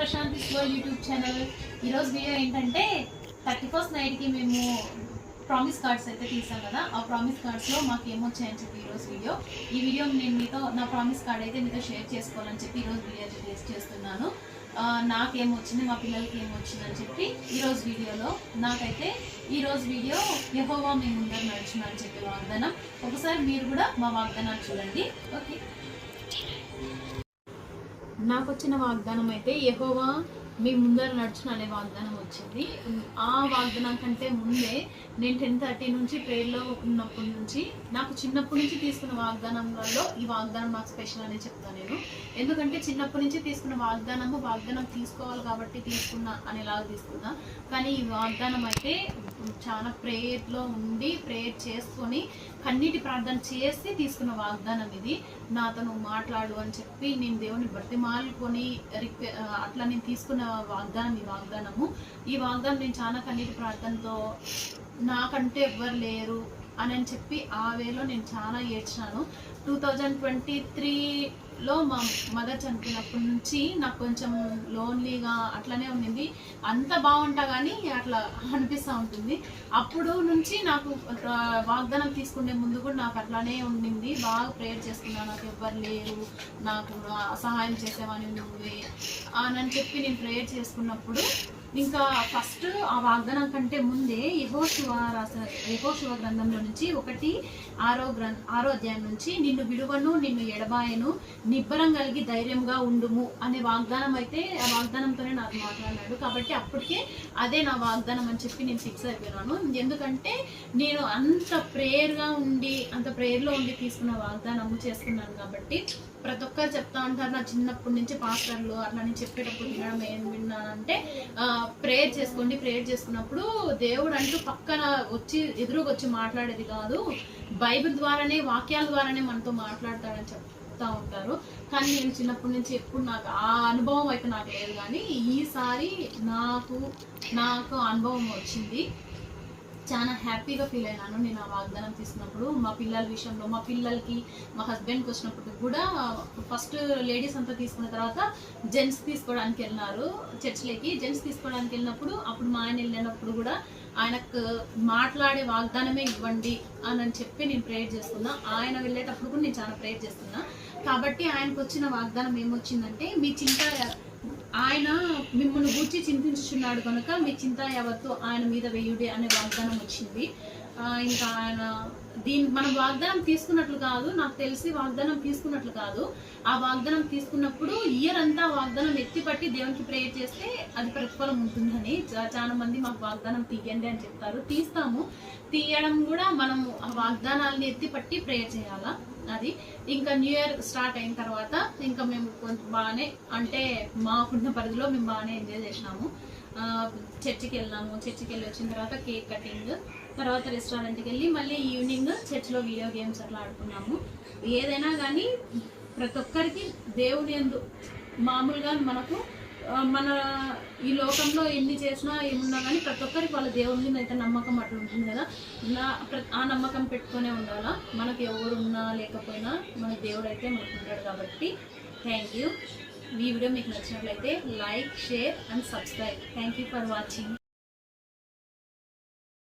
Prashanti Swar YouTube channel. ఈరోజు video ఏంటంటే 31st నైట్కి మేము ప్రామిస్ కార్డ్స్ అయితే తీసాం కదా, ఆ ప్రామిస్ కార్డ్స్లో మాకు ఏమొచ్చాయని చెప్పి ఈరోజు ఈ వీడియో నేను మీతో నా ప్రామిస్ కార్డ్ అయితే మీతో షేర్ చేసుకోవాలని చెప్పి ఈరోజు వీడియో అయితే చేస్తున్నాను. నాకేమొచ్చింది, మా పిల్లలకి ఏమొచ్చిందని చెప్పి ఈరోజు వీడియోలో నాకైతే ఈరోజు వీడియో యెహోవా మీ ముందర నడుచునని చెప్పి వాగ్దానం. ఒకసారి మీరు కూడా మా వాగ్దానాలు చూడండి. ఓకే, నాకు వచ్చిన వాగ్దానం అయితే యెహోవా మీ ముందర నడుచును అనే వాగ్దానం వచ్చింది. ఆ వాగ్దానం కంటే ముందే నేను 10:30 నుంచి ప్రేయర్లో ఉన్నప్పటి నుంచి నాకు చిన్నప్పటి నుంచి తీసుకున్న వాగ్దానంలో ఈ వాగ్దానం నాకు స్పెషల్ అనే చెప్తాను నేను. ఎందుకంటే చిన్నప్పటి నుంచి తీసుకున్న వాగ్దానం తీసుకోవాలి కాబట్టి తీసుకున్నా అనేలాగా తీసుకున్నా. కానీ ఈ వాగ్దానం అయితే చాలా ప్రేయర్లో ఉండి ప్రేయర్ చేసుకొని కన్నీటి ప్రార్థన చేసి తీసుకున్న వాగ్దానం ఇది. నాతో నువ్వు మాట్లాడు అని చెప్పి నేను దేవుని బ్రతిమాలుకొని అట్లా నేను తీసుకున్న వాగ్దానం ఈ వాగ్దానం నేను చాలా కన్నీటి ప్రార్థనతో నాకంటే ఎవ్వరు లేరు అని చెప్పి ఆ వేలో నేను చాలా ఏడ్చాను. 2023లో మా మదర్ చనిపోయినప్పటి నుంచి నాకు కొంచెం లోన్లీగా అట్లనే ఉండింది. అంత బాగుంటా కానీ అట్లా అనిపిస్తూ ఉంటుంది. అప్పుడు నుంచి నాకు వాగ్దానం తీసుకునే ముందు కూడా నాకు అట్లానే ఉండింది. బాగా ప్రేయర్ చేసుకున్నాను, నాకు ఎవ్వరు లేరు, నాకు సహాయం చేసేవాని నువ్వే అని చెప్పి నేను ప్రేయర్ చేసుకున్నప్పుడు ఇంకా ఫస్ట్ ఆ వాగ్దానం కంటే ముందే యెహోషువ గ్రంథంలో నుంచి 1:6 అధ్యాయం నుంచి నిన్ను విడువను, నిన్ను ఎడబాయను, నిబ్బరం కలిగి ధైర్యంగా ఉండుము అనే వాగ్దానం అయితే ఆ వాగ్దానంతోనే నాకు మాట్లాడినాడు. కాబట్టి అప్పటికే అదే నా వాగ్దానం అని చెప్పి నేను ఫిక్స్ అయిపోయినాను. ఎందుకంటే నేను అంత ప్రేయర్లో ఉండి తీసుకున్న వాగ్దానము చేసుకున్నాను. కాబట్టి ప్రతి ఒక్కరు చెప్తా ఉంటారు, నా చిన్నప్పటి నుంచి పాస్టర్లు అట్లా నేను చెప్పేటప్పుడు వినడం ఏం విన్నానంటే ప్రేయర్ చేసుకున్నప్పుడు దేవుడు అంటూ పక్కన ఎదురుగా వచ్చి మాట్లాడేది కాదు, బైబిల్ ద్వారానే వాక్యాల ద్వారానే మనతో మాట్లాడతాడని చెప్తా ఉంటారు. కానీ నేను చిన్నప్పటి నుంచి ఎప్పుడు నాకు ఆ అనుభవం అయితే నాకు లేదు. కానీ ఈసారి నాకు అనుభవం వచ్చింది. చాలా హ్యాపీగా ఫీల్ అయినాను నేను ఆ వాగ్దానం తీసుకున్నప్పుడు. మా పిల్లల విషయంలో మా పిల్లలకి మా హస్బెండ్కి వచ్చినప్పుడు కూడా ఫస్ట్ లేడీస్ అంతా తీసుకున్న తర్వాత జెంట్స్ తీసుకోవడానికి వెళ్ళినారు చర్చ్లోకి. జెంట్స్ తీసుకోవడానికి వెళ్ళినప్పుడు అప్పుడు మా ఆయన వెళ్ళినప్పుడు కూడా ఆయనకు మాట్లాడే వాగ్దానమే ఇవ్వండి అని చెప్పి నేను ప్రేయర్ చేస్తున్నా. ఆయన వెళ్ళేటప్పుడు కూడా నేను చాలా ప్రేయర్ చేస్తున్నా. కాబట్టి ఆయనకు వచ్చిన వాగ్దానం ఏమొచ్చిందంటే ఆయన మిమ్మల్ని గూర్చి చింతించుచున్నాడు కనుక మీ చింత యావత్తు ఆయన మీద వేయుడి అనే వాగ్దానం వచ్చింది. ఇంకా ఆయన మనం వాగ్దానం తీసుకున్నట్లు కాదు, నాకు తెలిసి వాగ్దానం తీసుకున్నట్లు కాదు. ఆ వాగ్దానం తీసుకున్నప్పుడు ఇయర్ అంతా వాగ్దానం ఎత్తిపట్టి దేవునికి ప్రేయర్ చేస్తే అది ప్రతిఫలం ఉంటుందని చాలా మంది మాకు వాగ్దానం తీయండి అని చెప్తారు. తీయడం కూడా మనము ఆ వాగ్దానాలని ఎత్తిపట్టి ప్రేయర్ చేయాలా. అది ఇంకా న్యూ ఇయర్ స్టార్ట్ అయిన తర్వాత ఇంకా మేము కొంచెం బాగానే అంటే మాకున్న పరిధిలో మేము బాగానే ఎంజాయ్ చేసినాము. చర్చికి వెళ్ళి వచ్చిన తర్వాత కేక్ కటింగ్, తర్వాత రెస్టారెంట్కి వెళ్ళి మళ్ళీ ఈవినింగ్ చర్చ్లో వీడియో గేమ్స్ అట్లా ఆడుకున్నాము. ఏదైనా కానీ ప్రతి ఒక్కరికి దేవుని యందు మామూలుగా మన ఈ లోకంలో ఎన్ని చేసినా ఏమున్నా కానీ ప్రతి ఒక్కరికి వాళ్ళ దేవుని మీద అయితే నమ్మకం అట్లా ఉంటుంది కదా. ఆ నమ్మకం పెట్టుకునే ఉండాలా. మనకు ఎవరు ఉన్నా లేకపోయినా మన దేవుడు అయితే మనకు ఉంటాడు. కాబట్టి థ్యాంక్ యూ. ఈ వీడియో మీకు నచ్చినట్లయితే like, share and subscribe. Thank you for watching.